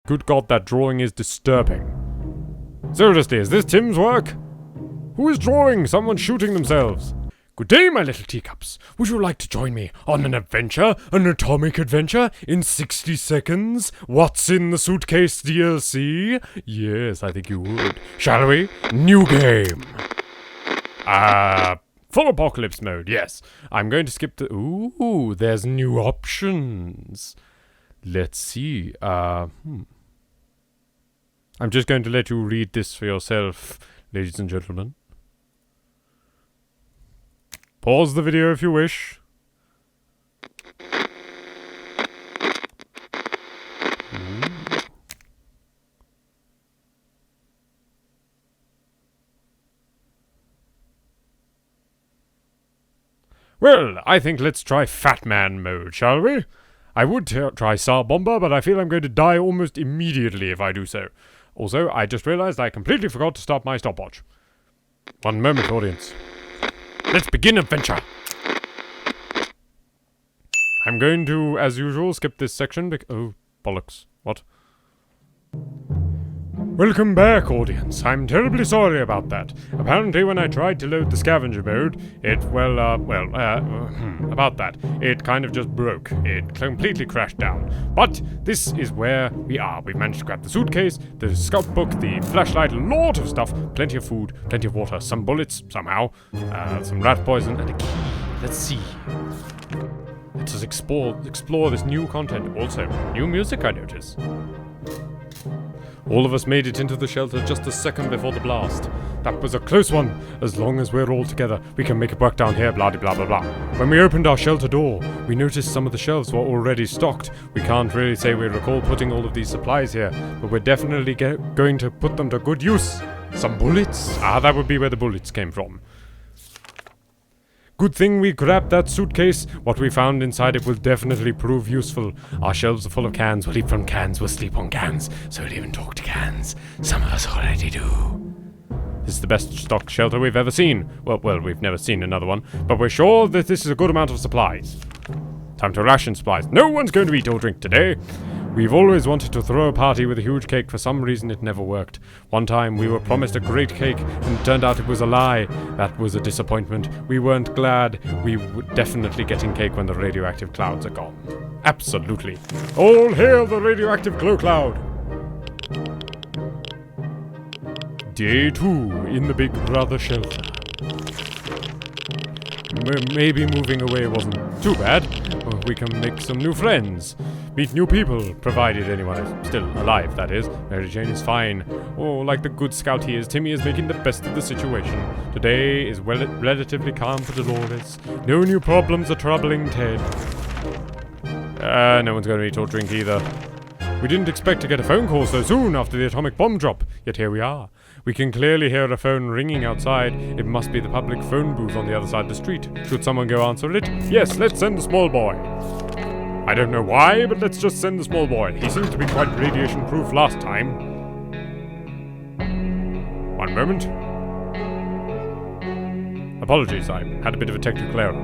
Good God, that drawing is disturbing. Seriously, is this Tim's work? Who is drawing? Someone's shooting themselves. Good day, my little teacups. Would you like to join me on an adventure? An atomic adventure? In 60 seconds? What's in the Suitcase DLC? Yes, I think you would. Shall we? New game. Full apocalypse mode, yes. I'm going to skip the... Ooh, there's new options. Let's see. I'm just going to let you read this for yourself, ladies and gentlemen. Pause the video if you wish. Well, I think let's try Fat Man mode, shall we? I would try Sar Bomber, but I feel I'm going to die almost immediately if I do so. Also, I just realized I completely forgot to start my stopwatch. One moment, audience. Let's begin adventure! I'm going to, as usual, skip this section oh, bollocks. What? Welcome back, audience. I'm terribly sorry about that. Apparently, when I tried to load the scavenger mode, it, about that. It kind of just broke. It completely crashed down. But this is where we are. We've managed to grab the suitcase, the scout book, the flashlight, a lot of stuff, plenty of food, plenty of water, some bullets, somehow, some rat poison, and a key. Let's see. Let us explore this new content. Also, new music, I notice. All of us made it into the shelter just a second before the blast. That was a close one. As long as we're all together, we can make it work down here, blah blah blah blah. When we opened our shelter door, we noticed some of the shelves were already stocked. We can't really say we recall putting all of these supplies here, but we're definitely going to put them to good use. Some bullets? That would be where the bullets came from. Good thing we grabbed that suitcase. What we found inside it will definitely prove useful. Our shelves are full of cans. We'll eat from cans. We'll sleep on cans. So we'll even talk to cans. Some of us already do. This is the best stocked shelter we've ever seen. Well, we've never seen another one. But we're sure that this is a good amount of supplies. Time to ration supplies. No one's going to eat or drink today. We've always wanted to throw a party with a huge cake. For some reason, it never worked. One time, we were promised a great cake, and it turned out it was a lie. That was a disappointment. We weren't glad. We were definitely getting cake when the radioactive clouds are gone. Absolutely. All hail the radioactive glow cloud! Day 2 in the Big Brother shelter. Maybe moving away wasn't too bad. We can make some new friends. Meet new people, provided anyone is still alive, that is. Mary Jane is fine. Oh, like the good scout he is, Timmy is making the best of the situation. Today is relatively calm for Dolores. No new problems are troubling Ted. No one's going to eat or drink either. We didn't expect to get a phone call so soon after the atomic bomb drop, yet here we are. We can clearly hear a phone ringing outside. It must be the public phone booth on the other side of the street. Should someone go answer it? Yes, let's send the small boy. I don't know why, but let's just send the small boy. He seems to be quite radiation-proof last time. One moment. Apologies, I had a bit of a technical error.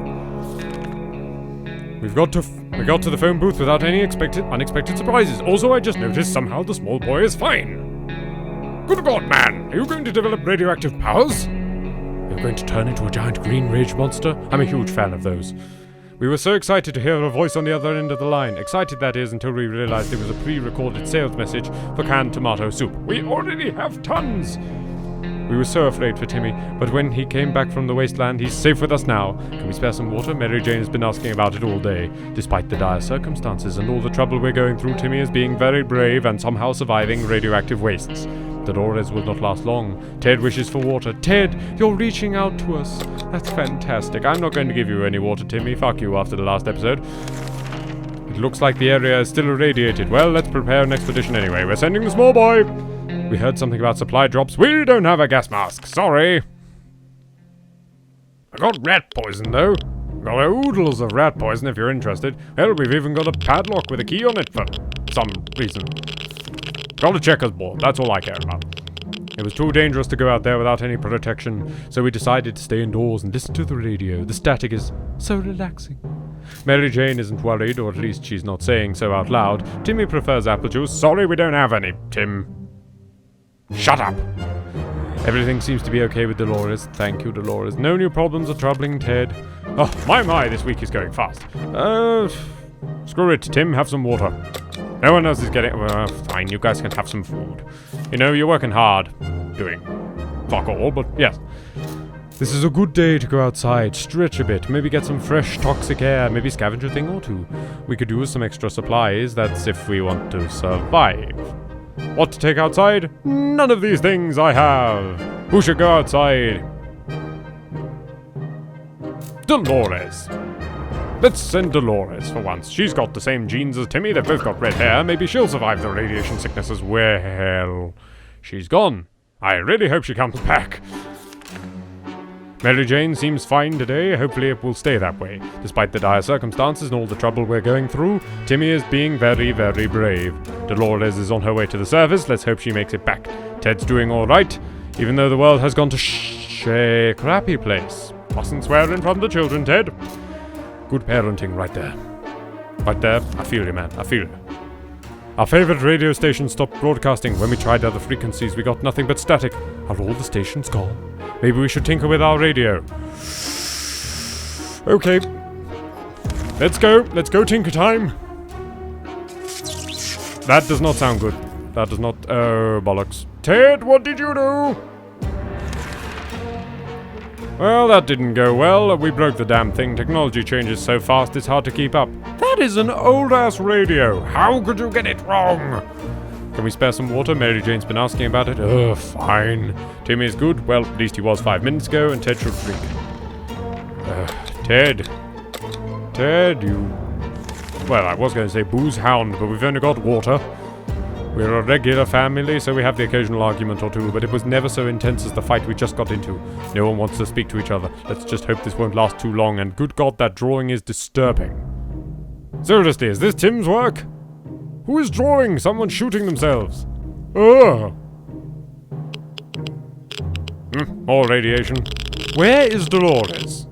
We got to the phone booth without any unexpected surprises. Also, I just noticed somehow the small boy is fine. Good God, man! Are you going to develop radioactive powers? You're going to turn into a giant green rage monster? I'm a huge fan of those. We were so excited to hear a voice on the other end of the line. Excited, that is, until we realized it was a pre-recorded sales message for canned tomato soup. We already have tons! We were so afraid for Timmy, but when he came back from the wasteland, he's safe with us now. Can we spare some water? Mary Jane has been asking about it all day. Despite the dire circumstances and all the trouble we're going through, Timmy is being very brave and somehow surviving radioactive wastes. Dolores will not last long. Ted wishes for water. Ted, you're reaching out to us. That's fantastic. I'm not going to give you any water, Timmy. Fuck you after the last episode. It looks like the area is still irradiated. Well, let's prepare an expedition anyway. We're sending the small boy. We heard something about supply drops. We don't have a gas mask. Sorry. I got rat poison, though. Got oodles of rat poison if you're interested. Hell, we've even got a padlock with a key on it for some reason. Got a checkers board, that's all I care about. It was too dangerous to go out there without any protection, so we decided to stay indoors and listen to the radio. The static is so relaxing. Mary Jane isn't worried, or at least she's not saying so out loud. Timmy prefers apple juice. Sorry, we don't have any, Tim. Shut up! Everything seems to be okay with Dolores. Thank you, Dolores. No new problems or troubling Ted. Oh, my, this week is going fast. Screw it, Tim, have some water. No one else is getting... fine, you guys can have some food. You know, you're working hard. Doing fuck all, but yes. This is a good day to go outside, stretch a bit, maybe get some fresh toxic air, maybe scavenge a thing or two. We could use some extra supplies, that's if we want to survive. What to take outside? None of these things I have. Who should go outside? Dolores. Let's send Dolores for once. She's got the same genes as Timmy, they've both got red hair, maybe she'll survive the radiation sickness as well. She's gone. I really hope she comes back. Mary Jane seems fine today, hopefully it will stay that way. Despite the dire circumstances and all the trouble we're going through, Timmy is being very, very brave. Dolores is on her way to the surface, let's hope she makes it back. Ted's doing alright, even though the world has gone to a crappy place. Mustn't swear in front of the children, Ted. Good parenting right there. Right there, I feel you, man, I feel you. Our favourite radio station stopped broadcasting. When we tried other frequencies, we got nothing but static. Are all the stations gone? Maybe we should tinker with our radio. Okay. Let's go tinker time. That does not sound good. That does not... Oh, bollocks. Ted, what did you do? Well, that didn't go well. We broke the damn thing. Technology changes so fast it's hard to keep up. That is an old-ass radio. How could you get it wrong? Can we spare some water? Mary Jane's been asking about it. Ugh, fine. Timmy's good. Well, at least he was 5 minutes ago, and Ted should drink. Ted, you... Well, I was going to say booze hound, but we've only got water. We're a regular family, so we have the occasional argument or two, but it was never so intense as the fight we just got into. No one wants to speak to each other. Let's just hope this won't last too long, and good God, that drawing is disturbing. Seriously, is this Tim's work? Who is drawing? Someone shooting themselves. Ugh. More radiation. Where is Dolores?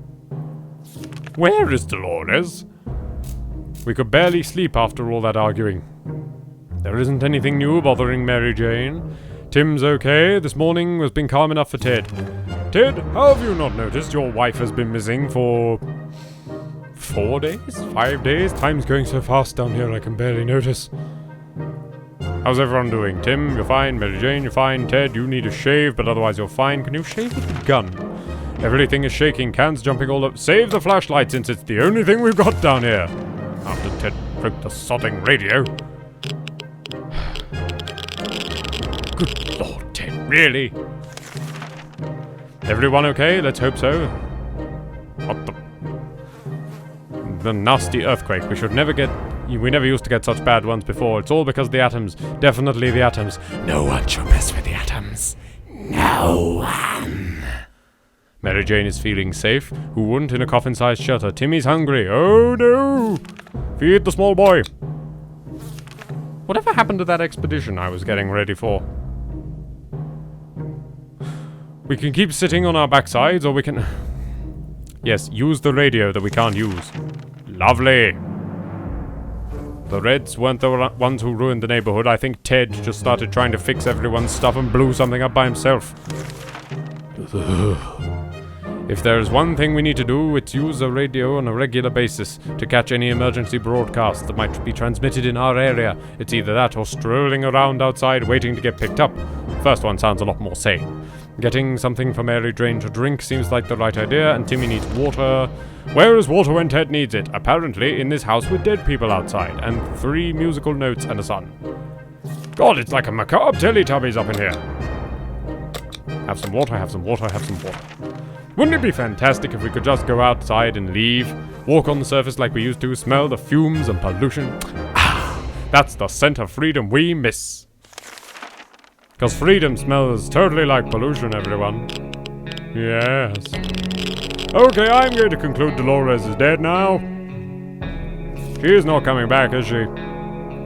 Where is Dolores? We could barely sleep after all that arguing. There isn't anything new bothering Mary Jane. Tim's okay. This morning has been calm enough for Ted. Ted, how have you not noticed your wife has been missing for... 4 days? 5 days? Time's going so fast down here I can barely notice. How's everyone doing? Tim, you're fine. Mary Jane, you're fine. Ted, you need a shave, but otherwise you're fine. Can you shave with a gun? Everything is shaking. Cans jumping all up. Save the flashlight since it's the only thing we've got down here. After Ted broke the sodding radio. Good Lord, Ted, really? Everyone okay? Let's hope so. What the nasty earthquake. We never used to get such bad ones before. It's all because of the atoms. Definitely the atoms. No one should mess with the atoms. No one. Mary Jane is feeling safe. Who wouldn't in a coffin-sized shelter? Timmy's hungry. Oh no! Feed the small boy. Whatever happened to that expedition I was getting ready for? We can keep sitting on our backsides, or we can... Yes, use the radio that we can't use. Lovely! The Reds weren't the ones who ruined the neighborhood. I think Ted just started trying to fix everyone's stuff and blew something up by himself. If there is one thing we need to do, it's use a radio on a regular basis to catch any emergency broadcasts that might be transmitted in our area. It's either that or strolling around outside waiting to get picked up. First one sounds a lot more sane. Getting something for Mary Jane to drink seems like the right idea, and Timmy needs water. Where is water when Ted needs it? Apparently in this house with dead people outside, and 3 musical notes and a sun. God, it's like a macabre Teletubbies up in here. Have some water, have some water, have some water. Wouldn't it be fantastic if we could just go outside and leave? Walk on the surface like we used to, smell the fumes and pollution? Ah, that's the scent of freedom we miss. Because freedom smells totally like pollution, everyone. Yes. Okay, I'm going to conclude Dolores is dead now. She is not coming back, is she?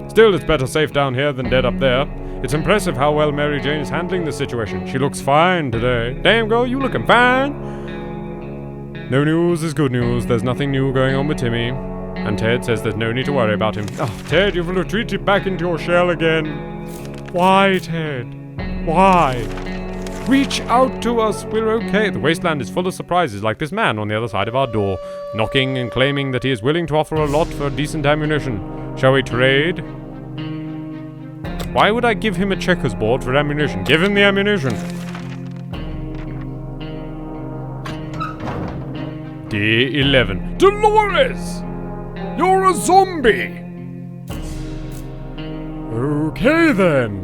Still, it's better safe down here than dead up there. It's impressive how well Mary Jane is handling the situation. She looks fine today. Damn, girl, you looking fine. No news is good news. There's nothing new going on with Timmy. And Ted says there's no need to worry about him. Oh, Ted, you've retreated back into your shell again. Why, Ted? Why? Reach out to us, we're okay. The wasteland is full of surprises, like this man on the other side of our door, knocking and claiming that he is willing to offer a lot for decent ammunition. Shall we trade? Why would I give him a checkers board for ammunition? Give him the ammunition. D11. Dolores! You're a zombie! Okay then.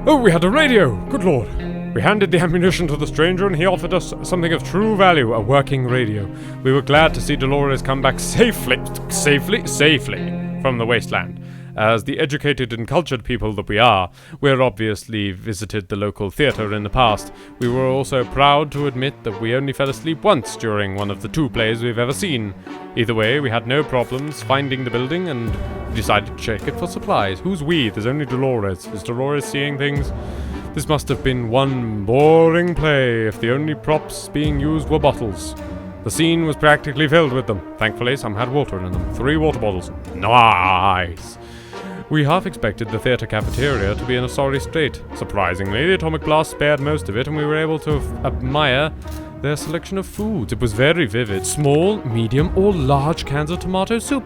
Oh, we had a radio! Good lord. We handed the ammunition to the stranger and he offered us something of true value, a working radio. We were glad to see Dolores come back safely from the wasteland. As the educated and cultured people that we are, we've obviously visited the local theatre in the past. We were also proud to admit that we only fell asleep once during one of the 2 plays we've ever seen. Either way, we had no problems finding the building and decided to check it for supplies. Who's we? There's only Dolores. Is Dolores seeing things? This must have been one boring play if the only props being used were bottles. The scene was practically filled with them. Thankfully, some had water in them. 3 water bottles. Nice! We half expected the theatre cafeteria to be in a sorry state. Surprisingly, the atomic blast spared most of it, and we were able to admire their selection of foods. It was very vivid. Small, medium, or large cans of tomato soup.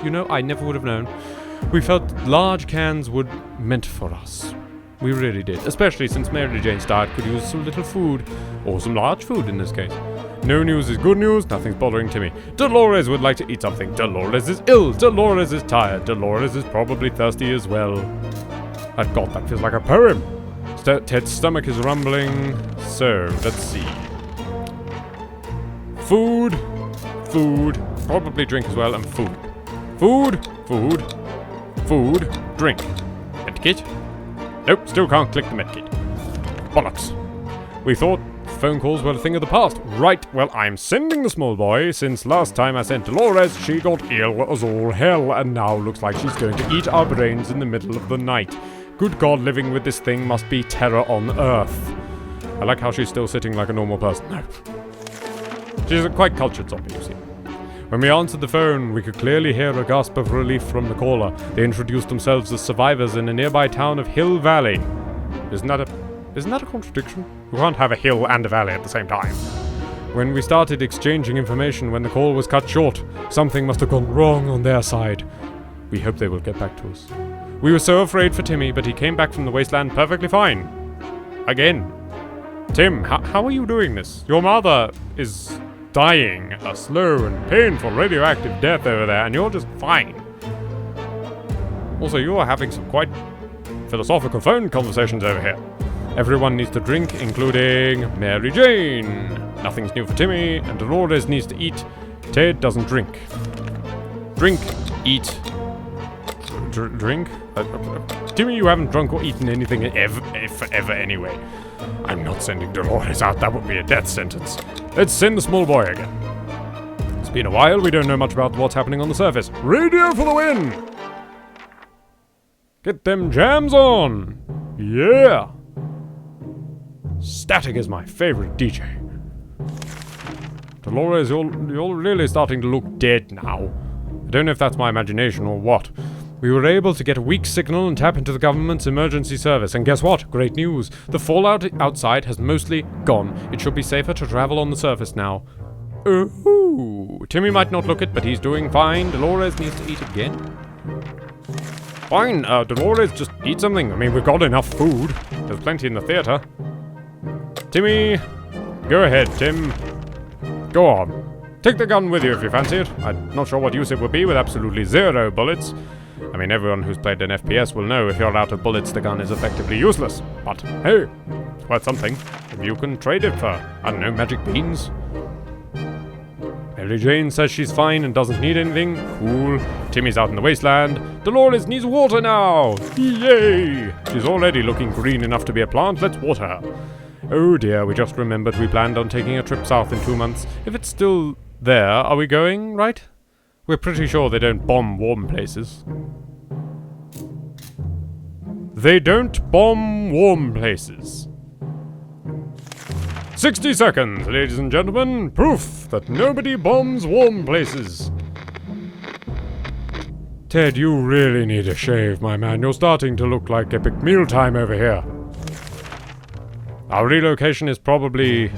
You know, I never would have known. We felt large cans were meant for us. We really did. Especially since Mary Jane's diet could use some little food. Or some large food in this case. No news is good news, nothing's bothering Timmy. Dolores would like to eat something. Dolores is ill. Dolores is tired. Dolores is probably thirsty as well. God, that feels like a poem. Ted's stomach is rumbling. So, let's see. Food. Probably drink as well, and food. Food. Drink. Medkit. Nope, still can't click the medkit. Bollocks. We thought phone calls were a thing of the past. Right, well, I'm sending the small boy, since last time I sent Dolores, she got ill as all hell, and now looks like she's going to eat our brains in the middle of the night. Good God, living with this thing must be terror on Earth. I like how she's still sitting like a normal person. No. She's a quite cultured zombie, you see. When we answered the phone, we could clearly hear a gasp of relief from the caller. They introduced themselves as survivors in a nearby town of Hill Valley. Isn't that a contradiction? We can't have a hill and a valley at the same time. When we started exchanging information when the call was cut short, something must have gone wrong on their side. We hope they will get back to us. We were so afraid for Timmy, but he came back from the wasteland perfectly fine. Again. Tim, how are you doing this? Your mother is dying a slow and painful radioactive death over there, and you're just fine. Also, you are having some quite philosophical phone conversations over here. Everyone needs to drink, including Mary Jane. Nothing's new for Timmy, and Dolores needs to eat. Ted doesn't drink. Drink, eat, drink? Timmy, you haven't drunk or eaten anything ever anyway. I'm not sending Dolores out, that would be a death sentence. Let's send the small boy again. It's been a while, we don't know much about what's happening on the surface. Radio for the win! Get them jams on! Yeah! Static is my favorite DJ. Dolores, you're really starting to look dead now. I don't know if that's my imagination or what. We were able to get a weak signal and tap into the government's emergency service. And guess what? Great news. The fallout outside has mostly gone. It should be safer to travel on the surface now. Ooh. Timmy might not look it, but he's doing fine. Dolores needs to eat again. Fine, Dolores, just eat something. I mean, we've got enough food. There's plenty in the theatre. Timmy, go ahead, Tim. Go on. Take the gun with you if you fancy it. I'm not sure what use it would be with absolutely 0 bullets. I mean, everyone who's played an FPS will know if you're out of bullets, the gun is effectively useless. But, hey, it's worth something. If you can trade it for, I don't know, magic beans. Mary Jane says she's fine and doesn't need anything. Cool. Timmy's out in the wasteland. Dolores needs water now. Yay! She's already looking green enough to be a plant. Let's water her. Oh dear, we just remembered we planned on taking a trip south in 2 months. If it's still there, are we going, right? We're pretty sure they don't bomb warm places. They don't bomb warm places. 60 seconds, ladies and gentlemen. Proof that nobody bombs warm places. Ted, you really need a shave, my man. You're starting to look like epic mealtime over here. Our relocation is probably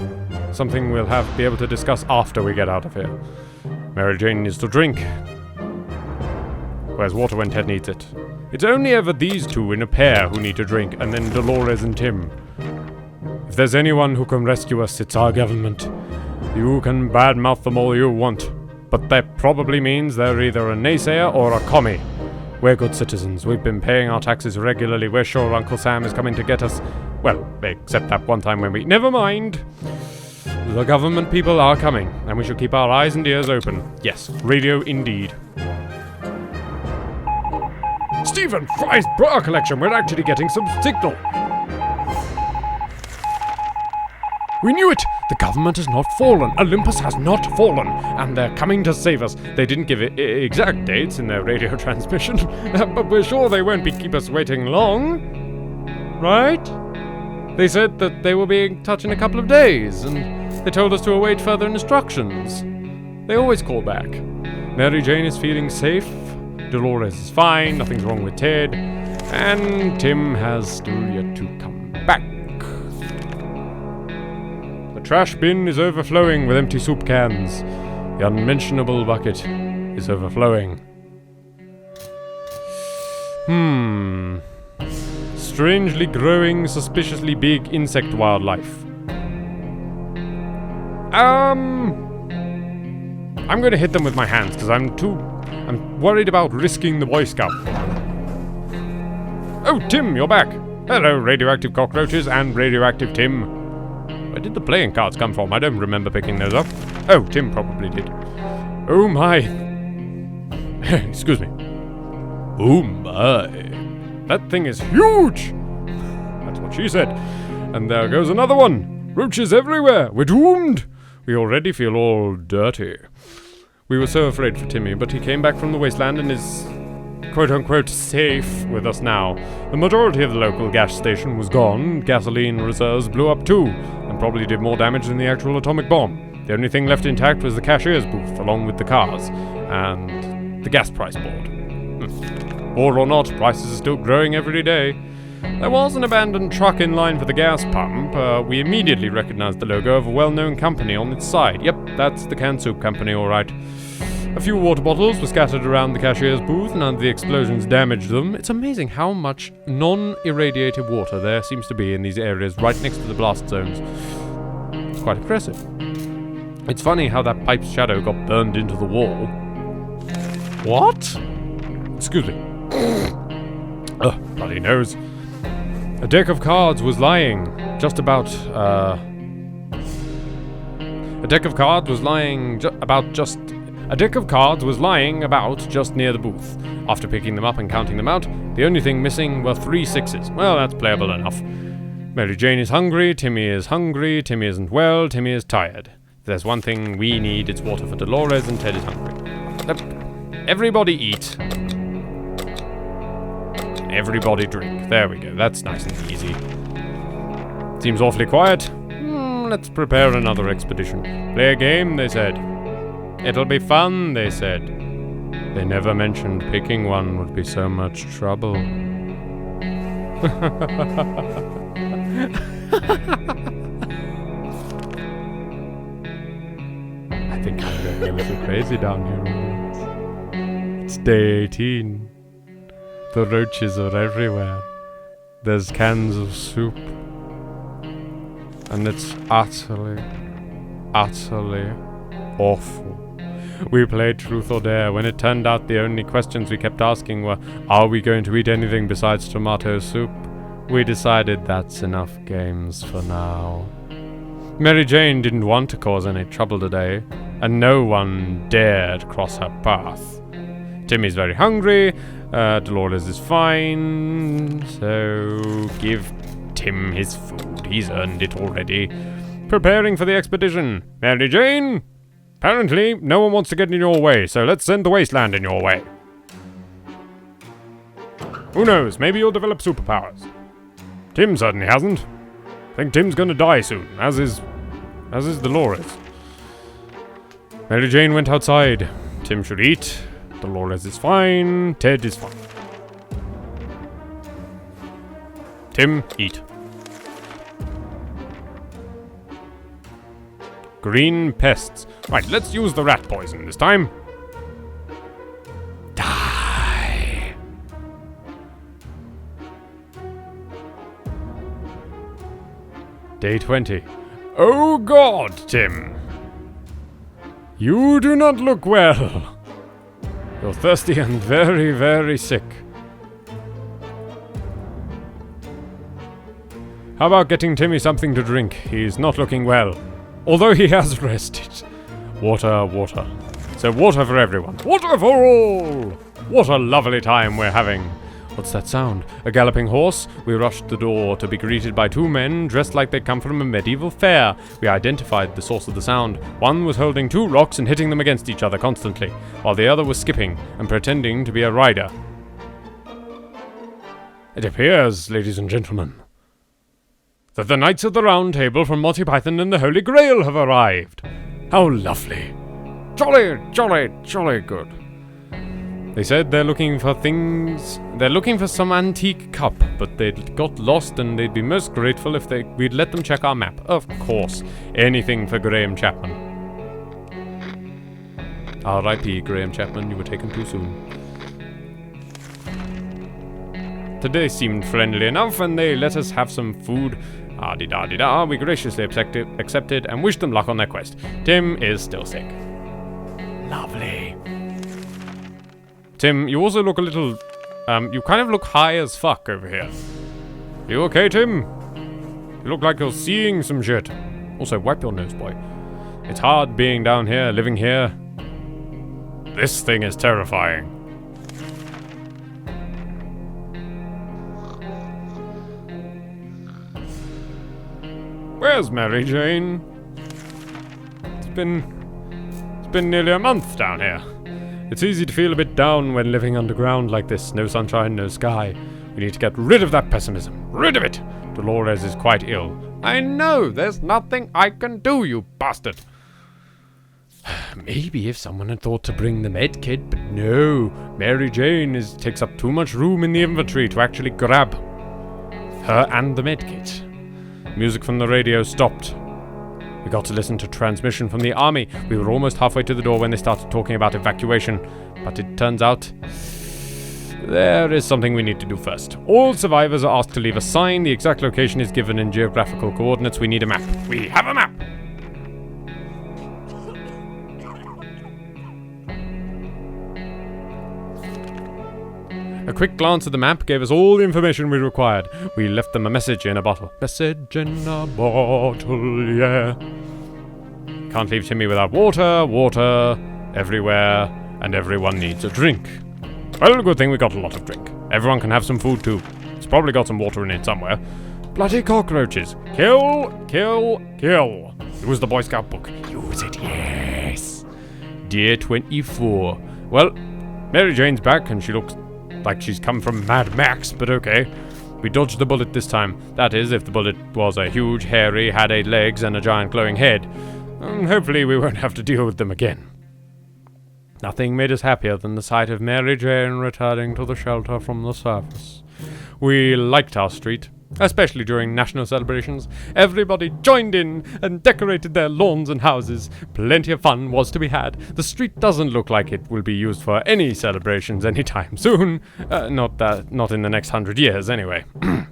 something we'll be able to discuss after we get out of here. Mary Jane needs to drink. Where's water when Ted needs it? It's only ever these two in a pair who need to drink, and then Dolores and Tim. If there's anyone who can rescue us, it's our government. You can badmouth them all you want, but that probably means they're either a naysayer or a commie. We're good citizens. We've been paying our taxes regularly. We're sure Uncle Sam is coming to get us. Well, except that one time when we... Never mind! The government people are coming, and we should keep our eyes and ears open. Yes, radio indeed. Stephen Fry's bra collection! We're actually getting some signal! We knew it! The government has not fallen. Olympus has not fallen. And they're coming to save us. They didn't give exact dates in their radio transmission, but we're sure they won't keep us waiting long. Right? They said that they will be in touch in a couple of days, and they told us to await further instructions. They always call back. Mary Jane is feeling safe. Dolores is fine. Nothing's wrong with Ted. And Tim has still yet to come back. The trash bin is overflowing with empty soup cans. The unmentionable bucket is overflowing. Strangely growing, suspiciously big insect wildlife. I'm going to hit them with my hands because I'm worried about risking the Boy Scout. Oh, Tim, you're back. Hello, radioactive cockroaches and radioactive Tim. Where did the playing cards come from? I don't remember picking those up. Oh, Tim probably did. Oh my. Excuse me. Oh my. That thing is huge! That's what she said. And there goes another one. Roaches everywhere. We're doomed. We already feel all dirty. We were so afraid for Timmy, but he came back from the wasteland and is quote-unquote safe with us now. The majority of the local gas station was gone. Gasoline reserves blew up too, and probably did more damage than the actual atomic bomb. The only thing left intact was the cashier's booth, along with the cars, and the gas price board. War or not, prices are still growing every day. There was an abandoned truck in line for the gas pump. We immediately recognized the logo of a well-known company on its side. Yep, that's the canned soup company, alright. A few water bottles were scattered around the cashier's booth. None of the explosions damaged them. It's amazing how much non-irradiated water there seems to be in these areas right next to the blast zones. It's quite impressive. It's funny how that pipe's shadow got burned into the wall. What? Excuse me. Ugh, bloody nose. A deck of cards was lying just about, A deck of cards was lying about just near the booth. After picking them up and counting them out, the only thing missing were 3 6s. Well, that's playable enough. Mary Jane is hungry, Timmy is hungry, Timmy isn't well, Timmy is tired. If there's one thing we need, it's water for Dolores, and Ted is hungry. Everybody eat. Everybody drink. There we go. That's nice and easy. Seems awfully quiet. Let's prepare another expedition. Play a game, they said. It'll be fun, they said. They never mentioned picking one would be so much trouble. I think I'm going a little crazy down here. It's day 18. The roaches are everywhere. There's cans of soup. And it's utterly awful. We played Truth or Dare. When it turned out the only questions we kept asking were, are we going to eat anything besides tomato soup? We decided that's enough games for now. Mary Jane didn't want to cause any trouble today, and no one dared cross her path. Timmy's very hungry, Dolores is fine, so give Tim his food. He's earned it already. Preparing for the expedition. Mary Jane? Apparently, no one wants to get in your way, so let's send the wasteland in your way. Who knows, maybe you'll develop superpowers. Tim certainly hasn't. I think Tim's gonna die soon, as is as is Dolores. Mary Jane went outside. Tim should eat. Dolores is fine. Ted is fine. Tim, eat. Green pests. Right, let's use the rat poison this time. Die! Day 20. Oh God, Tim! You do not look well. You're thirsty and very, very sick. How about getting Timmy something to drink? He's not looking well. Although he has rested. Water, water. So water for everyone. Water for all! What a lovely time we're having. What's that sound? A galloping horse? We rushed the door to be greeted by two men dressed like they'd come from a medieval fair. We identified the source of the sound. One was holding two rocks and hitting them against each other constantly, while the other was skipping and pretending to be a rider. It appears, ladies and gentlemen, that the Knights of the Round Table from Monty Python and the Holy Grail have arrived. How lovely. Jolly, jolly, jolly good. They said they're looking for things... They're looking for some antique cup, but they'd got lost and they'd be most grateful if we'd let them check our map. Of course. Anything for Graham Chapman. R.I.P. Graham Chapman, you were taken too soon. Today seemed friendly enough and they let us have some food. Ah-di-da-di-da, we graciously accepted and wished them luck on their quest. Tim is still sick. Lovely. Tim, you also look a little... you kind of look high as fuck over here. You okay, Tim? You look like you're seeing some shit. Also, wipe your nose, boy. It's hard being down here, living here. This thing is terrifying. Where's Mary Jane? It's been nearly a month down here. It's easy to feel a bit down when living underground like this. No sunshine, no sky. We need to get rid of that pessimism. Rid of it! Dolores is quite ill. I know! There's nothing I can do, you bastard! Maybe if someone had thought to bring the med kit, but no. Mary Jane takes up too much room in the inventory to actually grab her and the med kit. Music from the radio stopped. We got to listen to transmission from the army. We were almost halfway to the door when they started talking about evacuation. But it turns out there is something we need to do first. All survivors are asked to leave a sign. The exact location is given in geographical coordinates. We need a map. We have a map! A quick glance at the map gave us all the information we required. We left them a message in a bottle. Message in a bottle, yeah. Can't leave Timmy without water, water, everywhere, and everyone needs a drink. Well, good thing we got a lot of drink. Everyone can have some food too. It's probably got some water in it somewhere. Bloody cockroaches. Kill, kill, kill. Use the Boy Scout book. Use it, yes. Dear 24. Well, Mary Jane's back and she looks like she's come from Mad Max, but okay. We dodged the bullet this time. That is, if the bullet was a huge, hairy, had 8 legs and a giant glowing head. Hopefully we won't have to deal with them again. Nothing made us happier than the sight of Mary Jane returning to the shelter from the surface. We liked our street, especially during national celebrations. Everybody joined in and decorated their lawns and houses. Plenty of fun was to be had. The street doesn't look like it will be used for any celebrations anytime soon. Not in the next 100 years, anyway.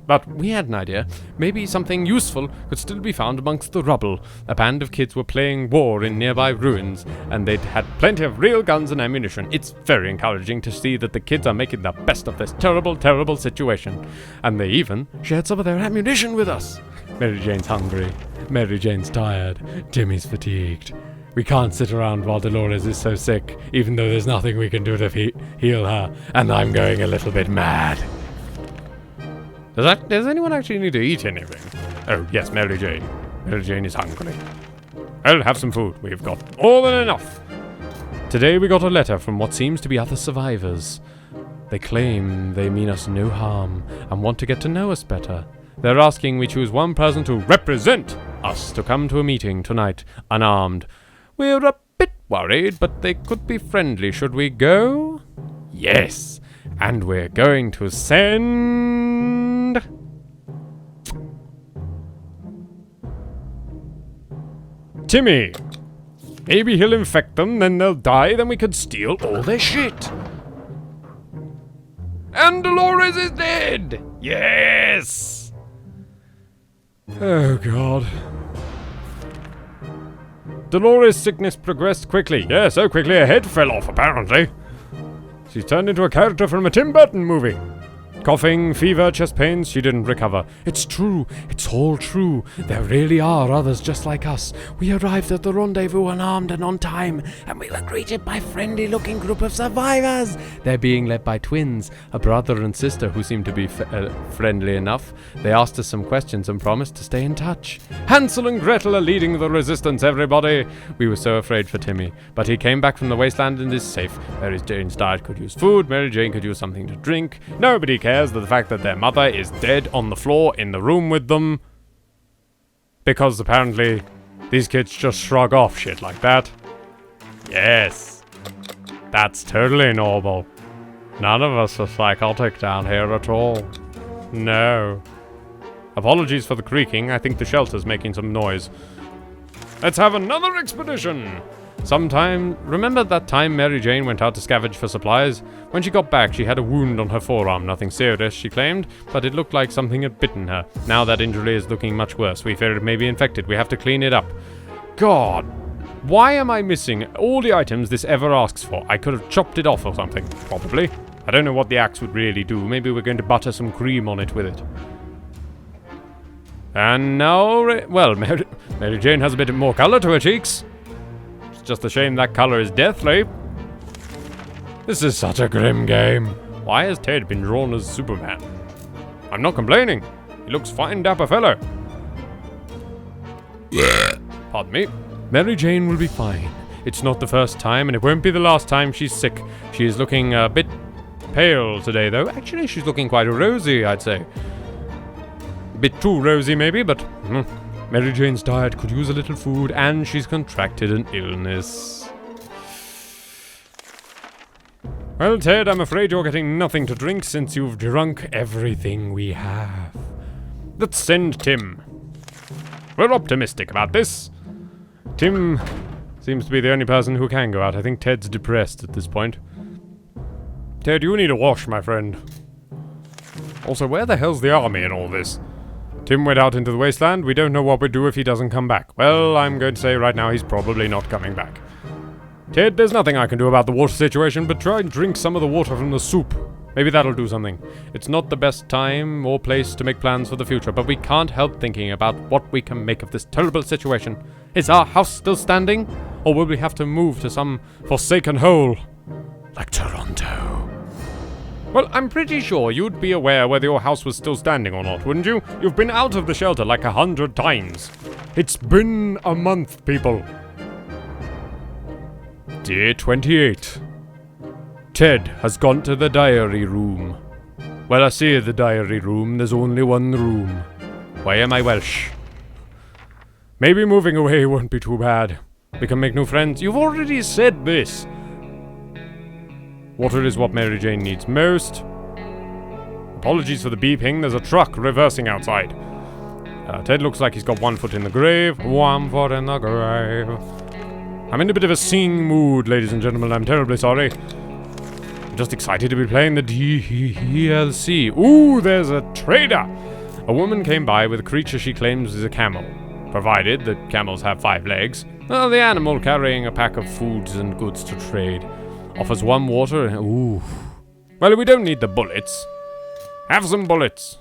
But we had an idea. Maybe something useful could still be found amongst the rubble. A band of kids were playing war in nearby ruins, and they'd had plenty of real guns and ammunition. It's very encouraging to see that the kids are making the best of this terrible, terrible situation. And they even shared some of their ammunition with us. Mary Jane's hungry. Mary Jane's tired. Timmy's fatigued. We can't sit around while Dolores is so sick, even though there's nothing we can do to heal her. And I'm going a little bit mad. Does anyone actually need to eat anything? Oh, yes, Mary Jane. Mary Jane is hungry. I'll have some food. We've got more than enough. Today we got a letter from what seems to be other survivors. They claim they mean us no harm and want to get to know us better. They're asking we choose one person to represent us to come to a meeting tonight, unarmed. We're a bit worried, but they could be friendly. Should we go? Yes. And we're going to send... Timmy. Maybe he'll infect them, then they'll die, then we could steal all their shit. And Dolores is dead! Yes! Oh, God. Dolores' sickness progressed quickly. Yeah, so quickly her head fell off, apparently. She's turned into a character from a Tim Burton movie. Coughing, fever, chest pains, she didn't recover. It's true. It's all true. There really are others just like us. We arrived at the rendezvous unarmed and on time, and we were greeted by a friendly-looking group of survivors. They're being led by twins, a brother and sister who seem to be friendly enough. They asked us some questions and promised to stay in touch. Hansel and Gretel are leading the resistance, everybody. We were so afraid for Timmy, but he came back from the wasteland and is safe. Mary Jane's diet could use food. Mary Jane could use something to drink. Nobody cares. The fact that their mother is dead on the floor in the room with them. Because apparently these kids just shrug off shit like that. Yes. That's totally normal. None of us are psychotic down here at all. No. Apologies for the creaking. I think the shelter's making some noise. Let's have another expedition! Remember that time Mary Jane went out to scavenge for supplies? When she got back, she had a wound on her forearm. Nothing serious, she claimed, but it looked like something had bitten her. Now that injury is looking much worse. We fear it may be infected. We have to clean it up. God, why am I missing all the items this ever asks for? I could have chopped it off or something, probably. I don't know what the axe would really do. Maybe we're going to butter some cream on it with it. And now, well, Mary Jane has a bit more color to her cheeks. Just a shame that color is deathly. This is such a grim game. Why has Ted been drawn as Superman? I'm not complaining. He looks fine, dapper fellow. Pardon me. Mary Jane will be fine. It's not the first time, and it won't be the last time she's sick. She is looking a bit pale today, though. Actually, she's looking quite rosy, I'd say. A bit too rosy, maybe, but... Mary Jane's diet could use a little food, and she's contracted an illness. Well, Ted, I'm afraid you're getting nothing to drink since you've drunk everything we have. Let's send Tim. We're optimistic about this. Tim seems to be the only person who can go out. I think Ted's depressed at this point. Ted, you need a wash, my friend. Also, where the hell's the army in all this? Tim went out into the wasteland. We don't know what we'd do if he doesn't come back. Well, I'm going to say right now he's probably not coming back. Ted, there's nothing I can do about the water situation, but try and drink some of the water from the soup. Maybe that'll do something. It's not the best time or place to make plans for the future, but we can't help thinking about what we can make of this terrible situation. Is our house still standing? Or will we have to move to some forsaken hole? Like Toronto. Well, I'm pretty sure you'd be aware whether your house was still standing or not, wouldn't you? You've been out of the shelter like 100 times. It's been a month, people. Day 28. Ted has gone to the diary room. Well, I say the diary room, there's only one room. Why am I Welsh? Maybe moving away won't be too bad. We can make new friends. You've already said this. Water is what Mary Jane needs most. Apologies for the beeping. There's a truck reversing outside. Ted looks like he's got one foot in the grave. One foot in the grave. I'm in a bit of a singing mood, ladies and gentlemen. I'm terribly sorry. I'm just excited to be playing the DLC. Ooh, there's a trader. A woman came by with a creature she claims is a camel. Provided that camels have 5 legs. Well, the animal carrying a pack of foods and goods to trade. Offers 1 water and... Ooh. Well, we don't need the bullets. Have some bullets.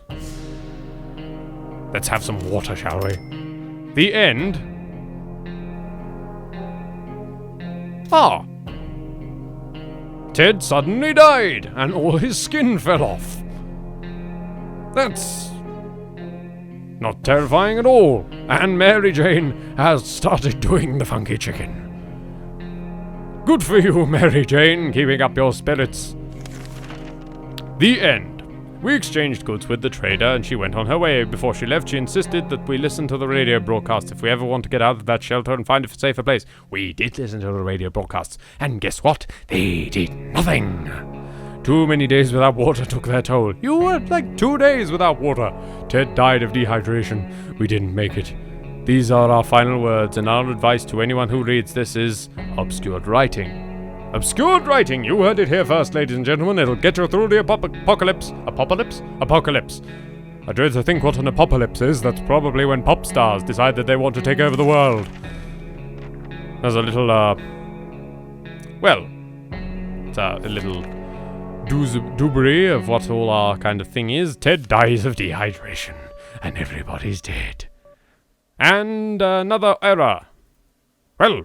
Let's have some water, shall we? The end. Ah. Ted suddenly died, and all his skin fell off. That's... not terrifying at all. And Mary Jane has started doing the funky chicken. Good for you, Mary Jane, keeping up your spirits. The end. We exchanged goods with the trader and she went on her way. Before she left, she insisted that we listen to the radio broadcasts if we ever want to get out of that shelter and find a safer place. We did listen to the radio broadcasts, and guess what? They did nothing. Too many days without water took their toll. You were like 2 days without water. Ted died of dehydration. We didn't make it. These are our final words, and our advice to anyone who reads this is obscured writing. Obscured writing! You heard it here first, ladies and gentlemen. It'll get you through the apocalypse. Apocalypse? Apocalypse. I dread to think what an apocalypse is. That's probably when pop stars decide that they want to take over the world. There's a little, it's a little doobery of what all our kind of thing is. Ted dies of dehydration, and everybody's dead. And another error. Well,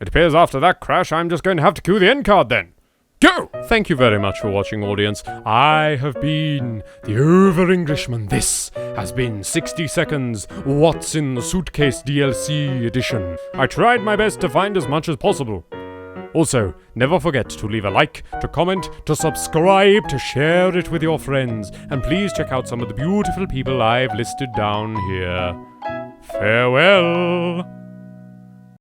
it appears after that crash I'm just going to have to cue the end card then. Go! Thank you very much for watching, audience. I have been the Over-Englishman. This has been 60 Seconds What's in the Suitcase DLC edition. I tried my best to find as much as possible. Also, never forget to leave a like, to comment, to subscribe, to share it with your friends, and please check out some of the beautiful people I've listed down here. Farewell!